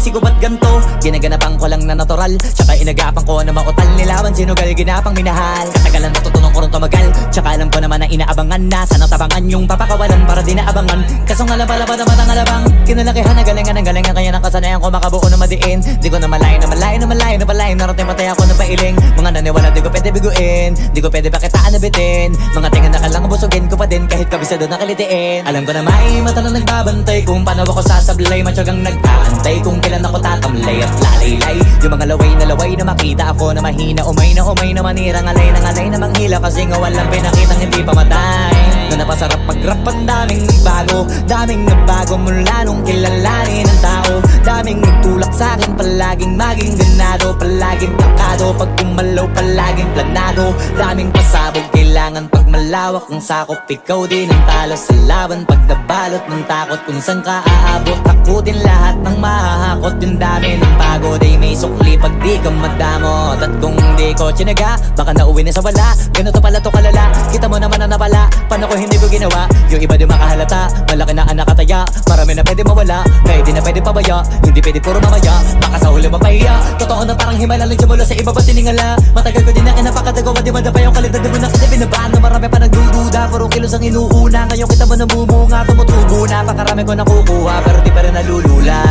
sinisisi ko ba't ganto? Ginaganapan ko lang na natural, tsaka inagapan ko na mautal. Nilawan sinugal, ginapang minahal. Katagalan natutunan ko rin tumagal, tsaka alam ko naman na inaabangan na sanang tabangan yung papakawalan para di naabangan. Kaso nga lang pala ba naman ang alabang kinalakihan na galingan kaya nakasanayan ko makabuo na madiin. Di ko na malayo na malayo na malayo na palayo. Narating patay ako na pailing. Mga naniwala di ko pwede biguin, di ko pwede pakitaan na bitin. Mga tinga na kalang busugin ko pa din kahit kabisado na kalitiin. Alam ko na may mata na nagbabantay kung paano ako sasablay. Matyagang nag-aantay kung kailan ako tatamlay at lalaylay. Yung mga laway na makita ako na mahina. Umay na manirang alay na manghila. Kasi nga walang pinakitang hindi pamatay. Na napasarap mag-rap ang daming nagbago. Daming nagbago mula nung kilalanin ang tao. Daming nagtulak sa'kin palaging maging ganado. Palaging plakado pag kumalaw palaging planado. Daming pasabog kailangan pag malawak ang sakop. Ikaw din ang talo sa laban pag nabalot ng takot. Kung saan ka aabot ako din lahat ng mahahakot. Yung dami ng pagod ay may sukli pag di ka madamot. At kung di ko tsinaga baka nauwi na sa wala. Ganito pala to kalala, kita mo naman na napala. Paano ko hindi ko ginawa, yung iba di makahalata. Malaki na ang nakataya, marami na pwede mawala. Kaya di na pwede pabaya, hindi pwede puro mamaya. Baka sa huli mapahiya, totoo na parang himala lang simula sa iba ba tiningala. Matagal ko din na kinapakadagawa, di madapa yung kalidad. Di mo na kita binabaan na marami pa nagdududa. Puro kilos ang inuuna, ngayon kita mo namumunga. Tumutubo na, pakarami ko nakukuha pero di pa rin nalulula.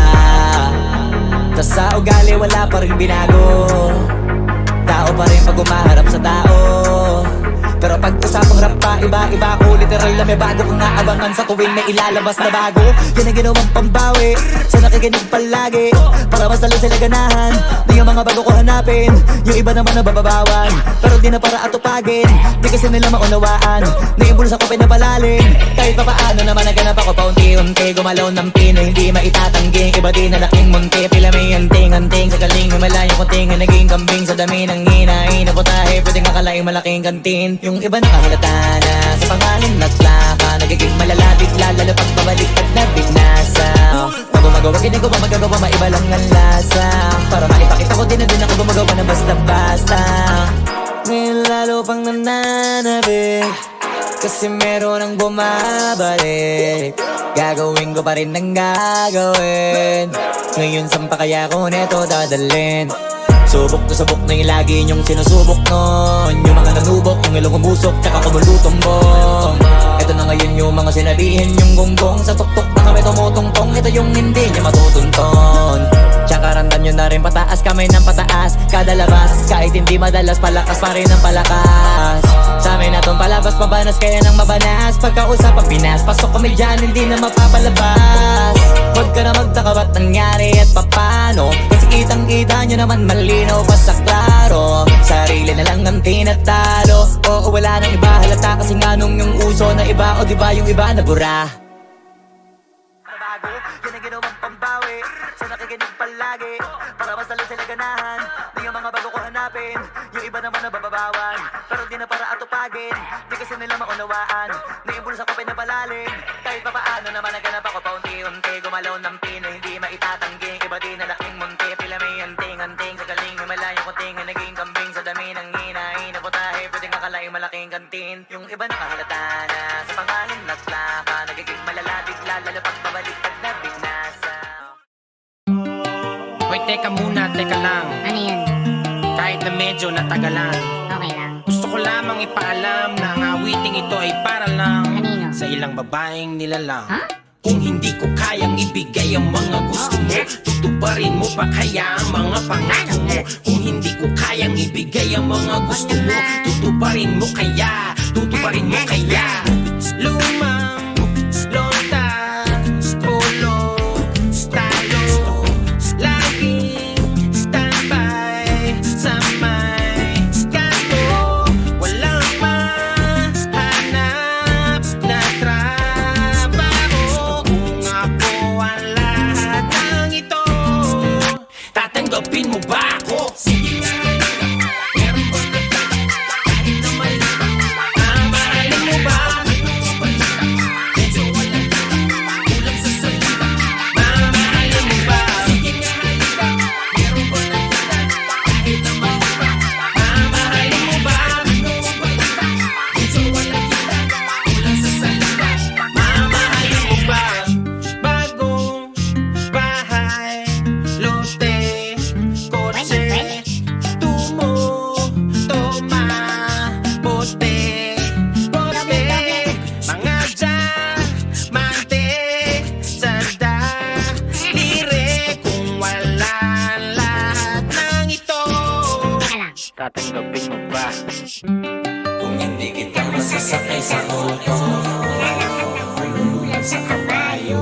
Tas sa ugali wala pa rin binago. Tao pa rin pag umaharap sa tao. Pero pag usapang rap pa, iba-iba ko. Literal na may bago kong naabangan sa tuwing may ilalabas na bago. Yan ang ginawang pambawi sa nakikinig palagi para mas lalo sila ganahan. Di yung mga bago ko hanapin, yung iba naman nabababawan. Pero di na para atupagin, di kasi nila maunawaan. Naimbulsa ko pinapalalim, kahit pa paano naman naganap ako paunti-unti. Gumalaw ng pino, hindi maitatanggi. Iba din na laking munti, pila may anting-anting. Sa galing may malayong kunting, naging kambing sa dami ng hinahin. Naputahe, pwedeng akalaing malaking kantin. Yung iba nakahalata na sa pangalan at plaka. Nagiging malalapit lalo pag babalik at nabinasa. Pag gumagawa, ginagawa, magagawa, maiba lang ang lasa. Para maipakita ko din na din ako gumagawa na basta-basta. Ngayon lalo pang nananabik kasi meron ang bumabalik. Gagawin ko pa rin ang gagawin. Ngayon saan pa kaya ko neto dadalhin? Subok na yung lagi niyong sinusubok nun. Yung mga nanubok, yung ilong umusok, tsaka kumulutong bong. Ito na ngayon yung mga sinabihin yung gonggong. Sa tuktok na kami tumutungtong, ito yung hindi niya matutunton. Tsaka randan nyo na rin pataas, kamay ng pataas. Kada labas, kahit hindi madalas, palakas pa rin ang palakas. Sa amin na tong palabas, pabanas kaya nang mabanas. Pagkausap ang Pinas, pasok kami dyan, hindi na mapapalabas. Huwag ka na magtaka ba't nangyari at papano. Kasi kitang-kita nyo naman malinaw pa sa klaro. Sarili na lang ang tinatalo. Oo, wala nang iba halata kasi nga nung yung uso na iba. O diba yung iba na bura. Nabago, yan ang ginawang pambawi sa nakikinig palagi para mas lalo sila ganahan. Di yung mga bago ko hanapin, yung iba naman nabababawan. Pero di na para atupagin, di kasi nila maunawaan. Naimbulsa ko pinapalalim, kahit pa paano naman naganap ako paunti-unti. Gumalaw ng pino, hindi maitatanggi. Iba din na laking munti, pila may anting-anting. Sa galing may malayong kuting, naging kambing sa dami ng hinahin. Naputahe, pwedeng akalaing malaking kantin. Yung iba nakahalata na sa pangalan at plaka. Nagiging malalapit lalo pag babalik at nabinasa. Hoy, teka muna, teka lang. Ano yun? Kahit na medyo natagalan, Okay lang. gusto ko lamang ipaalam na ang awiting ito ay para lang Kanino? sa ilang babaeng nilalang. Ha? Kung hindi ko kayang ibigay ang mga gusto mo, tutuparin mo pa kaya ang mga pangako mo? Kung hindi ko kayang ibigay ang mga gusto mo, tutuparin mo kaya, tutuparin mo kaya. Lumang, lonta, polo, stalo, laging standby sa may kanto. Walang mahanap na trabaho. Kung ako ang lahat ng ito, tatanggapin mo ba ako? Sige nga, meron ba na kahit na mali? Kung hindi kita masasakay sa auto, ulululan sa kabayo.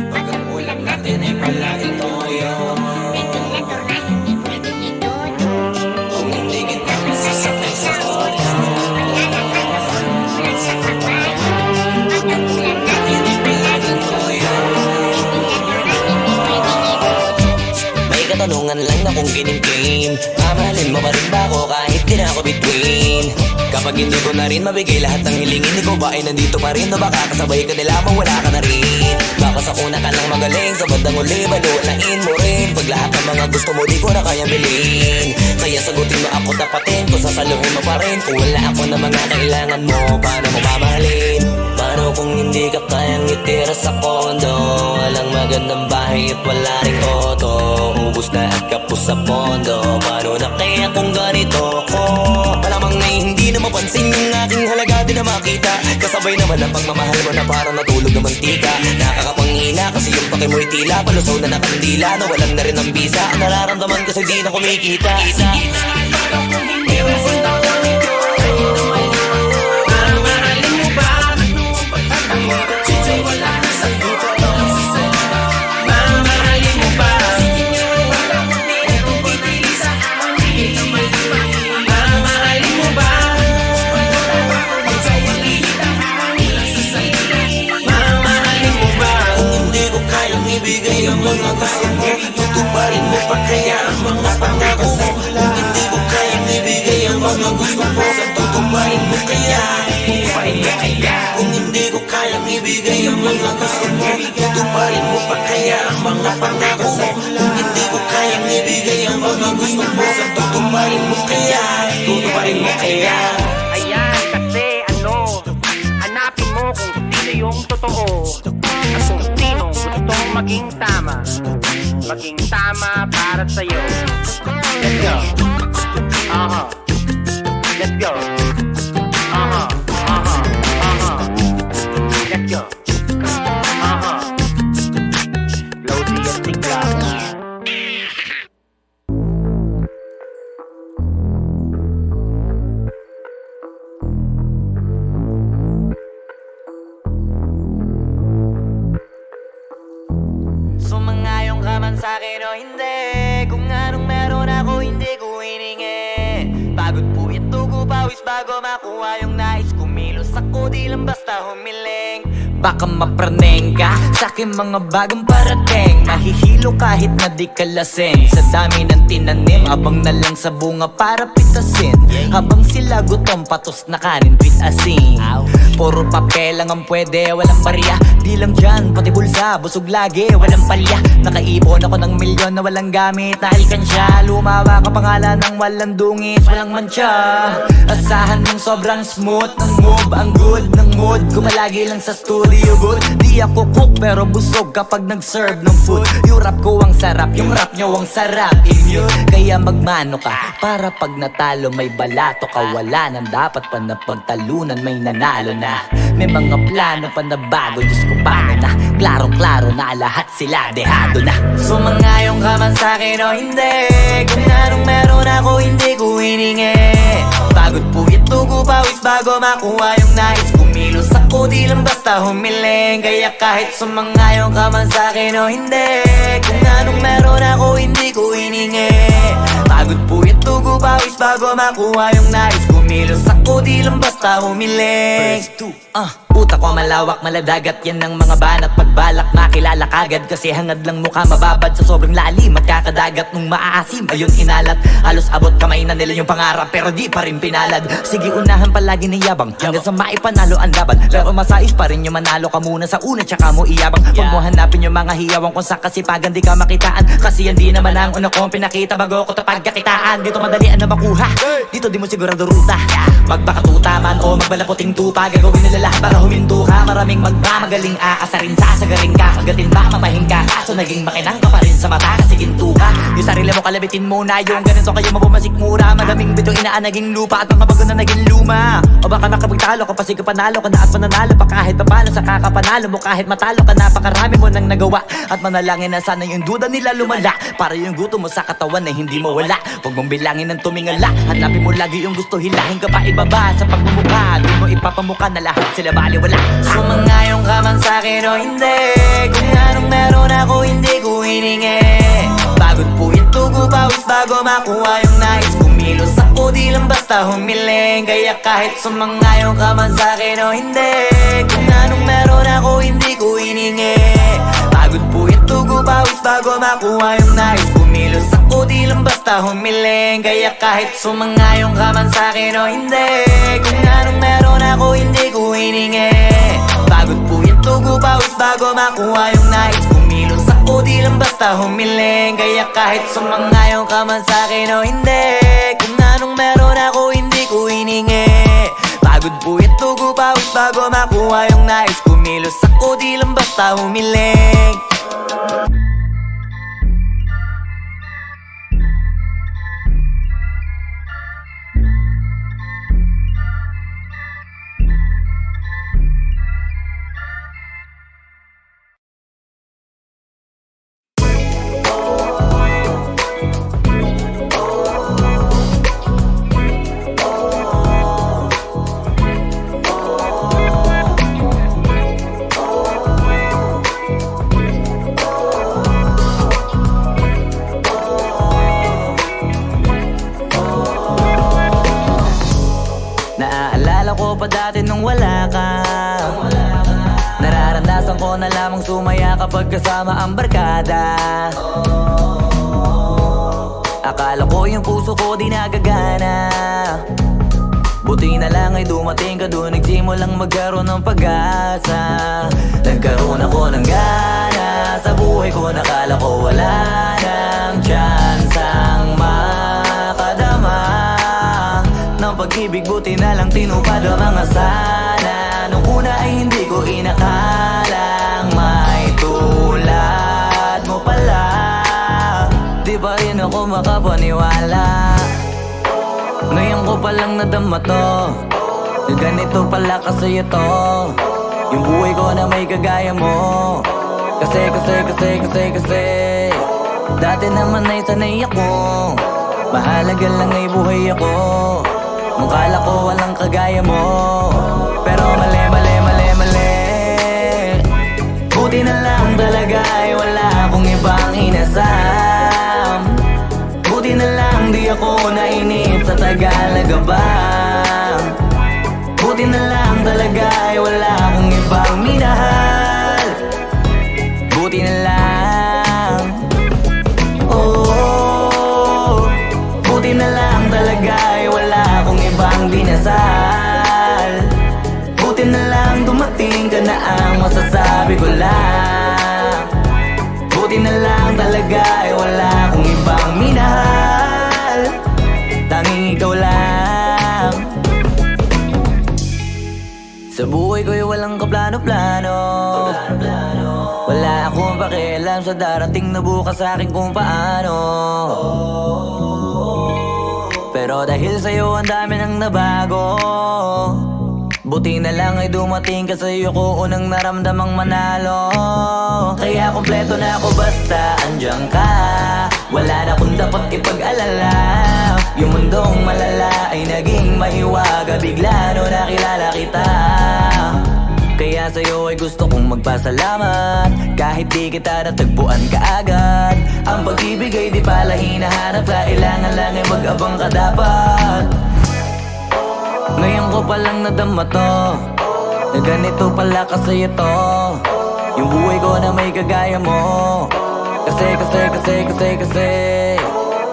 Pag ang ulam natin ay palaging toyo, Ventilador na hindi pwedeng itudo. kung hindi kita masasakay sa auto, Ulululan sa kabayo. Pag ang ulam natin ay palaging toyo. Ventilador na hindi pwedeng itudo. May katanungan lang na kung kinimkim, mamahalin mo pa rin ba ako kahit di na ako between? Kapag hindi ko na rin mabigay lahat ng hilingin, ikaw ba ay nandito pa rin? O baka kasabay ka nila mo wala ka na rin? Baka sa una ka lang magaling, sa bandang uli balunain mo rin. Pag lahat ng mga gusto mo di ko na kayang bilhin, kaya sagutin mo ako tapatin, kung sasaluhin mo pa rin. Kung wala ako na mga kailangan mo, paano mo mamahalin? Paano kung hindi ka kayang itira sa kondo? Walang magandang bahay at wala ring auto, ubus na at kapos sa pondo. Paano na kaya kung ganito ko? Malamang na hindi na mapansin yung aking halaga di na makita. Kasabay naman ang pagmamahal mo na parang natulog na mantika. Nakakapanghina kasi yung pake mo'y tila palusaw na nakandila, nawalan na rin ang bisa. Ang nararamdaman kasi di na kumikita. mamahalin mo ba? Kasi wala na sa dito. Mamahalin mo ba? Mamahalin mo ba? Mamahalin mo ba? Kung hindi ko kayang ibigay ang mga gusto mo, tutuparin mo pa kaya ang mga pangako mo? Kung hindi ko kayang ibigay ang mga gusto mo, tutuparin mo kaya? Tutuparin mo kaya? Kung hindi ko kayang ibigay ang mga gusto mo, tutuparin mo pa kaya ang mga pangako mo? Kung hindi ko kayang ibigay ang mga gusto mo, tutuparin mo kaya? Tutuparin mo kaya? Ayan, kasi hanapin mo kung sino yung totoo at kung sino gustong maging tama para sa'yo. Let's go. Let's go. Let's go. Low-D at Sigla. Sumangayong ka man sa'kin o hindi, kung anong meron ako hindi ko hiningi. Pagod po ito ko pawis bago makuha yung nais. Kumilos ako di lang basta humiling. Baka mapraneng ka sa'kin mga bagong parating. Mahihilo kahit na di ka lasing. Sa dami ng tinanim, abang na lang sa bunga para pitasin. Habang sila gutom patos na kanin with asin. Puro papel lang ang pwede, walang barya. Di lang dyan, pati bulsa, busog lagi, walang palya. Nakaipon ako ng milyon na walang gamit na alkansya. Lumawa ka pangalan ng walang dungis, walang mancha. Asahan mong sobrang smooth ng move, ang good ng mood. Kumalagi lang sa studio booth. Di ako cook pero busog kapag nag-serve ng food. Yung rap ko ang sarap, yung rap nyo ang sarap. Immune, kaya magmano ka para pag natalo may balato ka. Wala nang dapat pa na pagtalunan, may nanalo na. May mga plano pa na bago, Diyos ko paano na. Klarong-klaro na lahat sila dehado na. Sumangayong ka man sa'kin o hindi, kung anong meron ako hindi ko hiningi. Pagod po ito ko pawis bago makuha yung nais. Kumilos ako di lang basta humiling. Kaya kahit sumangayong ka man sa'kin o hindi, kung anong meron ako hindi ko hiningi. Pagod po ito ko pawis bago makuha yung nais. Kumilos ako di lang basta humiling. Utak ko malawak, maladagat yan ng mga banat. Pagbalak makilala kagad kasi hangad lang mukha mababad sa sobrang lalim at kakadagat nung maaasim. Ayun inalat, halos abot kamay na nila yung pangarap pero di pa rin pinalad. Sige unahan palagi ni yabang hanggang sa maipanalo ang laban. Pero masais pa rin yung manalo ka muna sa una tsaka mo iyabang. Huwag mo hanapin yung mga hiyawang kung sa kasipagan di ka makitaan. Kasi yan di naman ang una kong pinakita bago ko tapagkakitaan. Dito madalian na makuha, dito di mo sigurado ruta. Magpakatuta man o magbalaputing tupa, gagawin nila lahat para huminto ka, maraming magmamagaling aasarin, sasagaling ka, kagatin ba, mapahing ka. Kaso naging makinang ka pa rin sa mata kasi ginto ka. Yung sarili mo kalabitin muna, yung ganito kayo mabumasik mura. Madaming bito inaan naging lupa at mga bago na naging luma. O baka makapagtalo ka pa, sige panalo ka na at mananalo pa kahit papalo sa kakapanalo mo. Kahit matalo ka, napakarami mo nang nagawa. At manalangin na sana yung duda nila lumala, para yung gutom mo sa katawan na hindi mawala. Huwag mong bilangin ng tumingala, hanapin mo lagi yung gusto, hilahin ka pa ibaba. Sa pagmumukha, di mo ipapamuka na lahat sila baliwala. Sumangayon ka man sa'kin o hindi, kung anong meron ako hindi ko hiningi. Pagod puyat tugo pawis bago makuha yung nais. Kumilos ako di lang basta humiling. Kaya kahit sumangayon ka man sa'kin o hindi, kung anong meron ako hindi ko hiningi. Pagod puyat tugo pawis bago makuha yung nais. Kumilos ako di lang basta humiling. Kaya kahit sumangayon ka man sa'kin o hindi, kung anong meron ako hindi ko hiningi. Pagod puyat tugo pawis bago makuha yung nais. Kumilos ako di lang basta humiling. Kaya kahit sumangayon ka man sa'kin o hindi, kung anong meron ako hindi ko hiningi. Pagod puyat tugo pawis bago makuha yung nais. Kumilos ako di lang basta humiling. Naaalala ko pa dati nung wala ka. Nararamdasan ko na lamang sumaya kapag kasama ang barkada. Akala ko yung puso ko di nagagana. Buti na lang ay dumating ka doon, nagsimulang magkaroon ng pag-asa. Nagkaroon ako ng gana sa buhay ko, nakala ko wala nang tsansang makadama ng pag-ibig. Buti na lang tinupad ang mga sana. Nung una ay hindi ko inakalang may tulad mo pala. Di ba rin ako makapaniwala? Ngayon ko palang nadama to, na ganito pala kasi ito yung buhay ko na may kagaya mo. Kasi dati naman ay sanay ako, mahalaga lang ay buhay ako. Nung kala ko walang kagaya mo, pero mali. Buti na lang talaga ay wala akong ibang inasam. Buti na lang di ako nainip sa Tagalaga ba. Buti na lang talaga ay wala akong ibang minahal. Buti na lang, oh, buti na lang talaga ay wala akong ibang dinasal. Buti na lang dumating ka na ang masasabi ko lang. Buti na lang talaga ay wala akong ibang minahal. Tanging ikaw lang. Sa buhay ko'y walang kaplano-plano. Wala akong pakialam sa darating na bukas sa akin kung paano. Pero dahil sa'yo ang dami nang nabago. Buti na lang ay dumating ka, sa'yo ko unang naramdamang manalo. Kaya kompleto na ako basta andyan ka. Wala na kung dapat ipag-alala. Yung mundong malala ay naging mahiwaga bigla no nakilala kita. Kaya sa'yo ay gusto kong magpasalamat, kahit di kita natagpuan kaagad. Ang pag-ibig ay di pala hinahanap, kailangan lang ay mag-abang ka dapat. Ngayon ko palang nadama to, na ganito pala kasi ito yung buhay ko na may kagaya mo. Kasi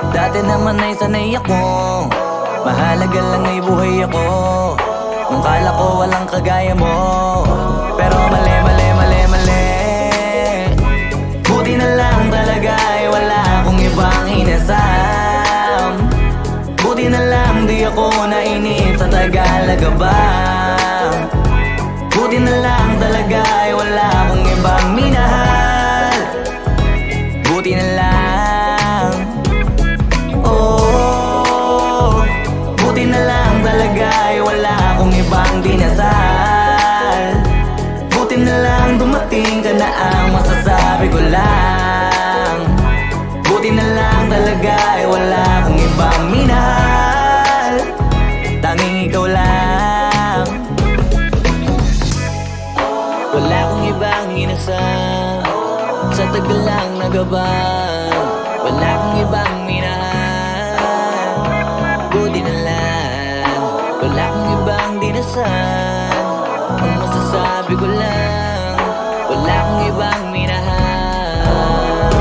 dati naman ay sanay ako, mahalaga lang ay buhay ako. Nung kala ko walang kagaya mo, pero mali. Buti na lang talaga ay wala akong ibang inasam. Buti na lang di ako nainip sa Tagalaga ba. Buti na lang talaga ay wala akong ibang minahal. Buti na lang. Oh, buti na lang talaga ay wala akong ibang dinasal. Buti na lang dumating ka na ang masasabi ko lang. Buti na lang talaga ay wala akong ibang minahal. Tanging ikaw lang. Wala akong ibang inasal. Sa tagal lang nagaban. Wala akong ibang minahal. Buti na lang. Wala akong ibang dinasal. Ang masasabi ko lang, wala akong ibang minahal.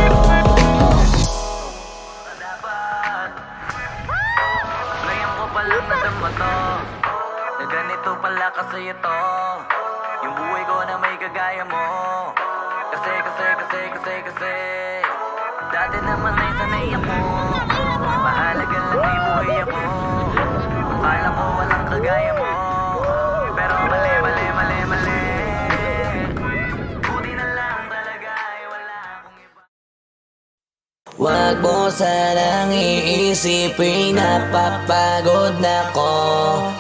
Dapat ngayon ko palang nadama to, na ganito pala kasi ito, yung buhay ko na may kagaya mo. Kasi dati naman ay sanay ako, mahalaga lang ay buhay ako. Akala ko walang kagaya mo, pero mali. Buti na lang talaga ay wala akong iba. Wag mo sanang iisipin, napapagod na ko.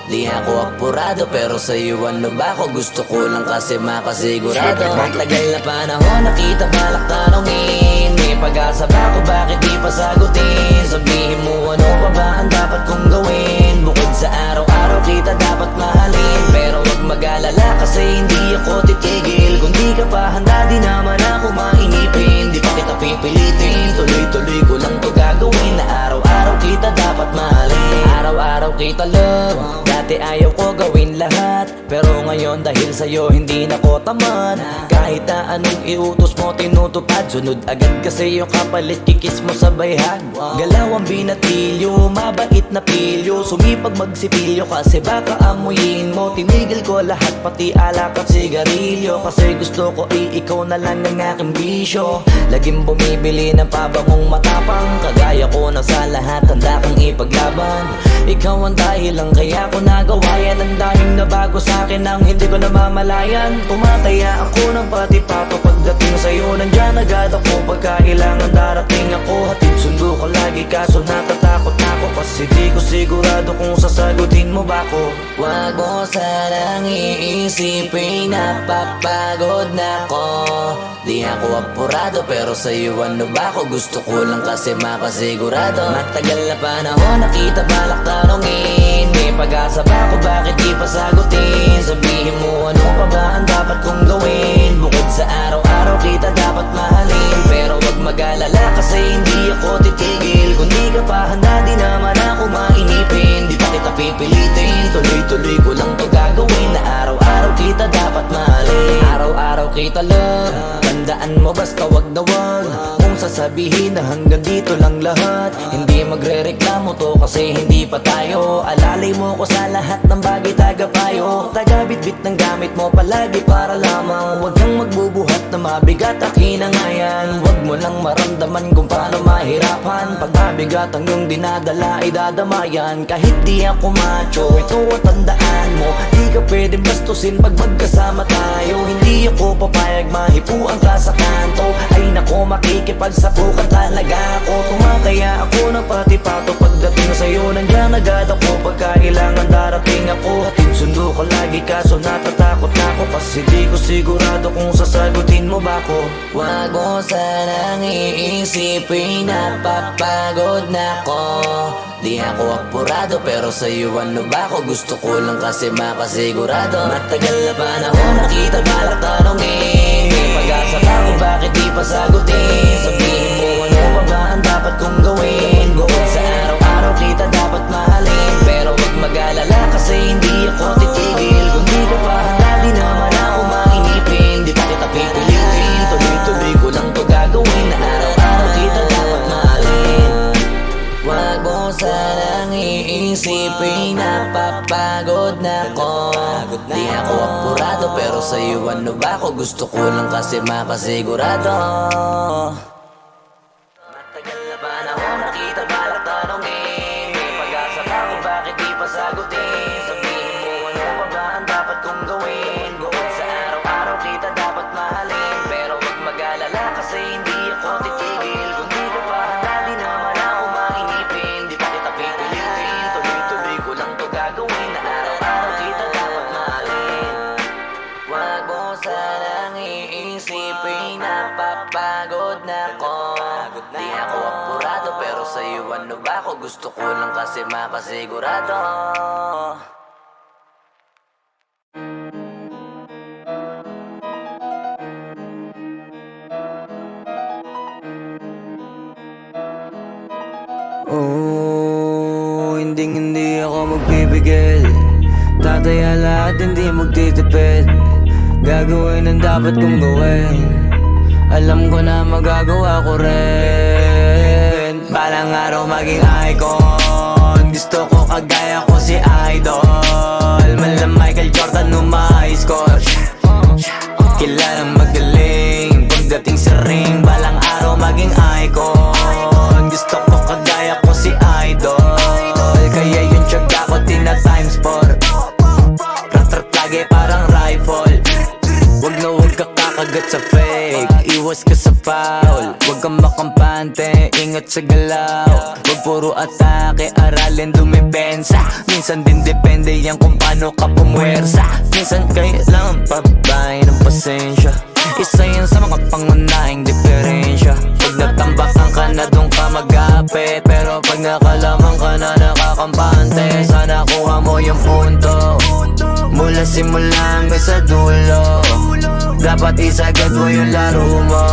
Di ako apurado pero sa'yo ano ba ako? Gusto ko lang kasi makasigurado. Matagal na panahon nakita balak tanongin, may pag-asa ba ako, bakit di pa sagutin? Sabihin mo ano pa ba ang dapat kong gawin? Bukod sa araw-araw kita dapat mahalin, pero wag mag-alala kasi hindi ako titigil. Kung di ka pa handa di naman ako mainipin. Di pa kita pipilitin, tuloy-tuloy ko lang to gagawin. Na araw-araw kita dapat mahalin, araw-araw kita love. Dati ayaw ko gawin lahat, pero ngayon dahil sa'yo hindi na ko tamad. Kahit na anong iutos mo tinutupad, sunod agad kasi yung kapalit kikis mo sa bayhag. Galaw ang binatilyo, mabait na pilyo, sumipag magsipilyo kasi baka amuyin mo. Tinigil ko lahat pati alak at sigarilyo, kasi gusto ko ikaw na lang ang aking bisyo. Laging bumibili ng pabangong matapang, kagaya ko na sa lahat handa kang ipaglaban. Ikaw ang dahilan kaya ko nagawa yan. Ang daming nabago sa'kin ang hindi ko namamalayan. Tumataya ako ng pati-pato pagdating sa'yo. Nandyan agad ako pagka kailangan darating ako. Hatid sundo ko lagi kaso natatakot ako, kasi di ko sigurado kung sasagutin mo ba ko. Wag mo sanang iisipin, napapagod na ko. Di ako apurado pero sa'yo ano ba ako? Gusto ko lang kasi makasigurado. Matagal na panahon nakita balak tanongin, may pag-asa ba ako, bakit di pa sagutin? Sabihin mo ano pa ba ang dapat kong gawin? Bukod sa araw-araw kita dapat mahalin, pero wag mag-alala kasi hindi ako titigil. Kung di ka pa handa di naman ako mainipin. Di pa kita pipilitin, tuloy-tuloy ko lang to gagawin. Na araw-araw kita dapat mahalin, araw-araw kita love. Tandaan mo basta wag na wag kung sasabihin na hanggang dito lang lahat. Hindi magre-reklamo to kasi hindi pa tayo. Alalay mo ko sa lahat ng bagay, tagapayo. Tagabitbit ng gamit mo palagi para lamang wag kang magbubuhat na mabigat, akin na nga yan. Wag mo lang maramdaman kung paano mahirapan. Pag mabigat ang iyong dinadala ay dadamayan. Kahit di ako macho, ito at tandaan mo, di ka pwedeng bastusin pag magkasama tayo. Hindi ako papayag mahipuan ka sa kanto. Ay nako, makikipagsapukan talaga ako. Tumataya ako ng pati-pato pagdating sa'yo. Nandiyan agad ako pagka kailangan darating ako. Hatid sundo ko lagi kaso natatakot ako, kasi di ko sigurado kung sasagutin mo ba ko. Wag mo sanang iisipin, napapagod na ko. Di ako apurado pero sa'yo ano ba ako? Gusto ko lang kasi makasigurado. Matagal na panahon nakita balak tanongin, may pag-asa ba ako, bakit di pa sagutin? Sabihin mo ano pa ba ang dapat kong gawin? Bukod sa araw-araw kita dapat mahalin, pero wag mag-alala kasi hindi ako titigil. Kung di ka pa handa di naman ako mainipin. Di pa kita pipilitin, tuloy-tuloy ko lang to gagawin. Na araw-araw kita dapat mahalin. Wag mo sanang iisipin, napapagod na ko. Di ako apurado pero sa'yo ano ba ako? Gusto ko lang kasi makasigurado. Matagal na panahon nakita balak tanongin, may pag-asa ba ako, bakit di pa sagutin? Sabihin mo ano pa ba ang dapat kong gawin? Bukod sa sa'yo ano ba ako? Gusto ko lang kasi makasigurado. Oh, hindi ako magpipigil. Tataya lahat, hindi magtitipid. Gagawin ang dapat kong gawin. Alam ko na magagawa ko rin. Balang araw maging icon. Gusto ko kagaya ko si Idol. Mala Michael Jordan nung high score. Kilalang magaling pagdating sa ring. Balang araw maging icon. Gusto ko kagaya ko si Idol. Kaya yung tiyaga ko tina times 4. Rat-rat lagi parang rifle. Wag na wag ka kakagat sa fake. Iwas ka sa foul. Wag kang makampante, ingat sa galaw. Wag puro atake, aralin dumipensa. Minsan din depende yan kung paano ka pumwersa. Minsan kailangan pabay ng pasensya. Isa yan sa mga pangunahing diferensya. Pag natambakan ka na doon ka mag-apit. Pero pag nakalaman ka na nakakampante, sana kuha mo yung punto. Mula simula hanggang sa dulo. Dapat isagad mo yung laro mo.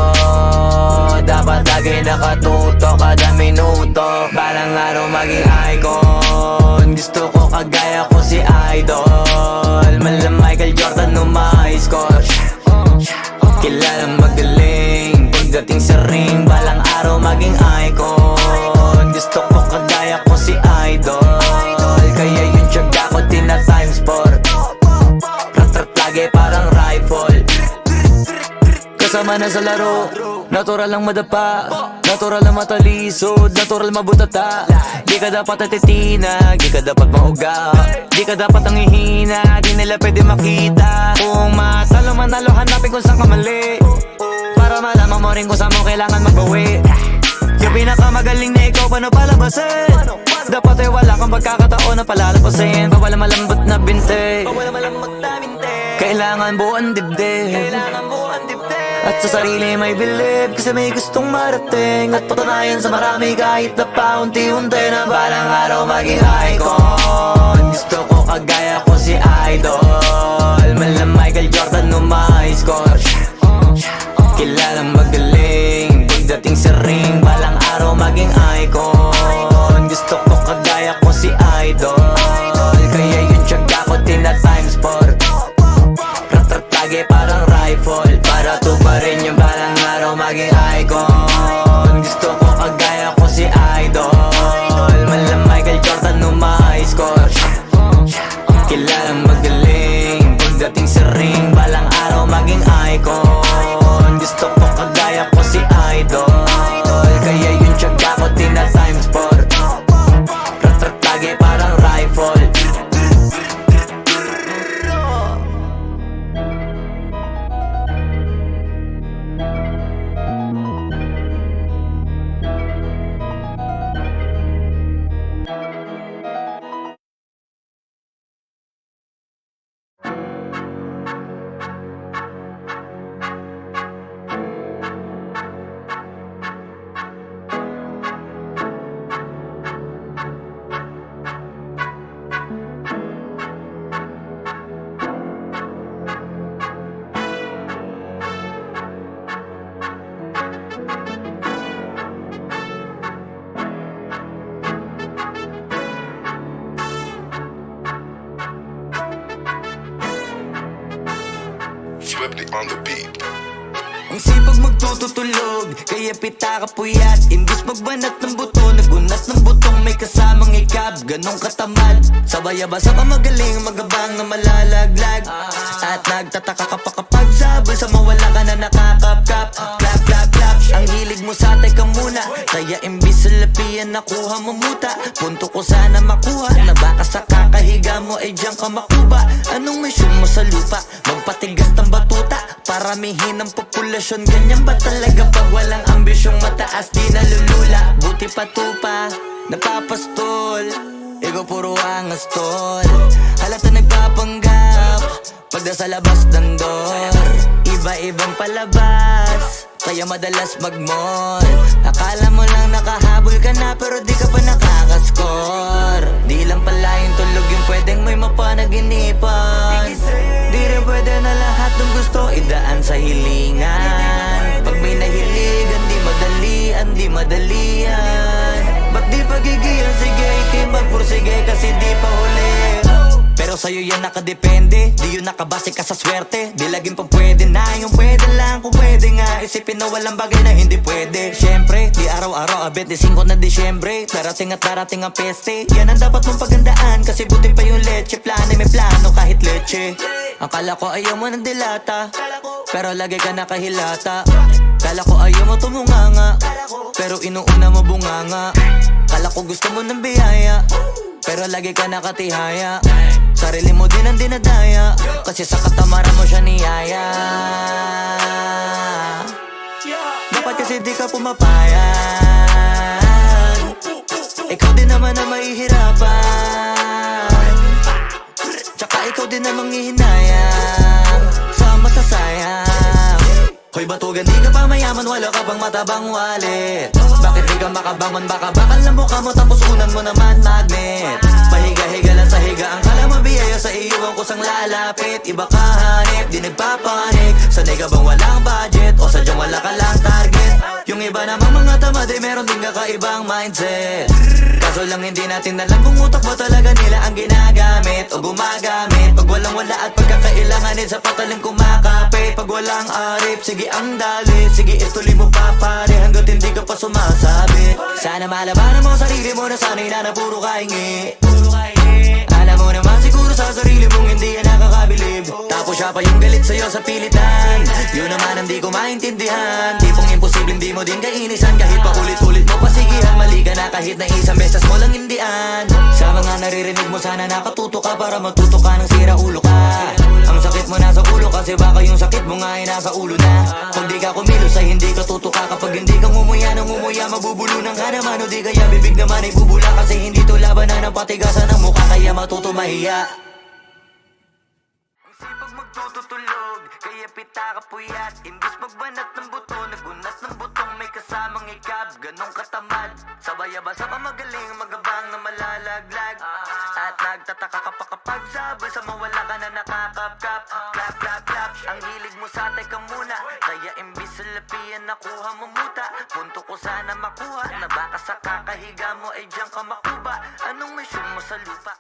Dapat lagi nakatuto kada minuto. Parang araw maging icon. Gusto ko kagaya ko si Idol. Mala Michael Jordan nung high score. Kilalang magaling pagdating sa ring. Balang araw maging icon. Gusto ko kagaya ko si Idol. Kaya yung tiyaga ko tina times 4. Rat-rat lagi parang rifle. Kasama na sa laro, natural lang madapa. Natural lang matalisod, natural mabutata. Di ka dapat atitina, di ka dapat mauga. Di ka dapat ang ihina, di nila pwede makita. Kung matalo manalo, hanapin kung saan ka mali. Para malaman mo rin kung saan mo kailangan magbawi. Yung pinakamagaling na ikaw, paano palabasin? Dapat ay wala kang pagkakataon na palalapasin. Bawala malambot na binte, kailangan buuan dibdib. At sa sarili may believe, kasi may gustong marating. At patunayan sa marami kahit na paunti-unti. Na balang araw maging icon. Gusto ko kagaya ko si Idol. Mala Michael Jordan nung high score. Kilalang magaling pagdating sa ring. Balang araw maging icon. Gusto ko kagaya ko si Idol. Kaya yung tiyaga ko tina times 4. Rat-rat lagi parang rifle. Para tuparin yung balang araw maging icon. Gusto ko kagaya ko si Idol. Mala Michael Jordan nung high score. Kilalang magaling pagdating sa ring. Balang araw maging icon. Gusto ko kagaya ko si Idol. Kaya yung tiyaga ko tina times 4. Rat-rat lagi parang rifle. Swiftly on the beat. Ang sipag magtututulog, kaya pita ka puyat. Imbis magbanat ng buto, nagunat ng butong may kasamang ikab. Ganong katamad, sabay-abasa ka magaling, magabang na malalaglag. At nagtataka ka pa kapag sabay sa mawala ka na nakakapkap. Clap, clap, clap, ang hilig mo sa teka muna. Kaya imbis sa lapian nakuha mo muta. Punto ko sana makuha, na baka sa kakahiga mo ay diyan ka makuba. Anong mission mo sa lupa? Magpatigas ng batuta, paramihin ang populasyon. Ganyan ba talaga pag walang ambisyong mataas? Di nalulula, buti patupa, napapastol. Ikaw puro angas tol. Halata nagpapanggap pagda sa labas ng door. Iba-ibang palabas, kaya madalas mag-mall. Akala mo lang nakahabol ka na pero di ka pa nakakascore. Di lang pala yung tulog yung pwedeng may mapanaginipan. Di rin pwede na lahat ng gusto idaan sa hilingan. Pag may nahiligan di madalian. Ba't di pagigilan? Sige, ikimbag pursige kasi di pa huli. Pero sa'yo yan nakadepende, di yun nakabase ka sa swerte. Di laging pa pwede na, yung pwede lang kung pwede nga. Isipin na walang bagay na hindi pwede. Siyempre, di araw-araw 25 na Disyembre. Darating at darating ang peste, yan ang dapat mong pagandaan. Kasi buti pa yung leche, plano may plano kahit leche. Akala ko ayaw mo ng dilata, pero lagi ka nakahilata. Kala ko ayaw mo tumunganga, pero inuuna mo bunganga. Kala ko gusto mo ng biyaya, pero lagi ka nakatihaya. Sarili mo din ang dinadaya, kasi sa katamaran mo siya niyaya. Dapat kasi di ka pumapayag, ikaw din naman ang mahihirapan. Tsaka ikaw din ang manghihinayang sa masasayang. Hoy batugan, di ka pa mayaman, wala ka bang matabang wallet? Bakit di ka makabangon, baka bakal na mukha mo tapos unan mo naman magnet. Pahiga-higa lang sa higa, ang kala mo biyaya sa iyo ang kusang lalapit. Iba ka hanip, di nagpapanik. Sanay ka bang walang budget o sadyang wala ka lang target? Yung iba namang mga tamad ay meron din kakaibang mindset. Kaso lang hindi natin alam kung utak ba talaga nila ang ginagamit o gumagamit. Pag walang wala at pagkakailanganin sa patalim kumakapit. Pag walang arip, sige ang dali, sige ituloy mo pa pare hanggat hindi ka pa sumasabi. Sana malabanan mo sarili mo na sanay na puro kahingi. Alam mo naman siguro sa sarili mong hindi yan nakakabilib. Tapos siya pa yung galit sa'yo sa pilitan. Yun naman ang di ko maintindihan. Tipong imposibleng di mo din kainisan. Kahit pa ulit-ulit mo pasigihan, mali ka na kahit na isang beses mo lang hindian. Sa mga naririnig mo sana nakatuto ka para matuto ka ng sira ulo ka. Ang sakit mo nasa ulo kasi baka yung sakit mo nga ay nasa ulo na. Kung di ka kumilos ay hindi ka tutuka. Kapag hindi ka ngumuya ng ngumuya, mabubulunan ka naman. O di kaya bibig naman ay bubula kasi hindi to labanan ng patigasan ng mukha. Kaya matuto mahiya. Ang sipag magtututulog, kaya pita ka puyat. Imbis magbanat ng buto, nagunat ng butong may kasamang ikab. Ganong katamad, sabay-abasa pa magaling, magabang na malalaglag. At nagtataka ka pa kapag sabay sa mawala ka na nakakapkap. Clap, clap, clap, ang hilig mo sa teka muna. Kaya imbis sa lapian nakuha mo muta. Punto ko sana makuha, na baka sa kakahiga mo ay diyan ka makuba. Anong mission mo sa lupa?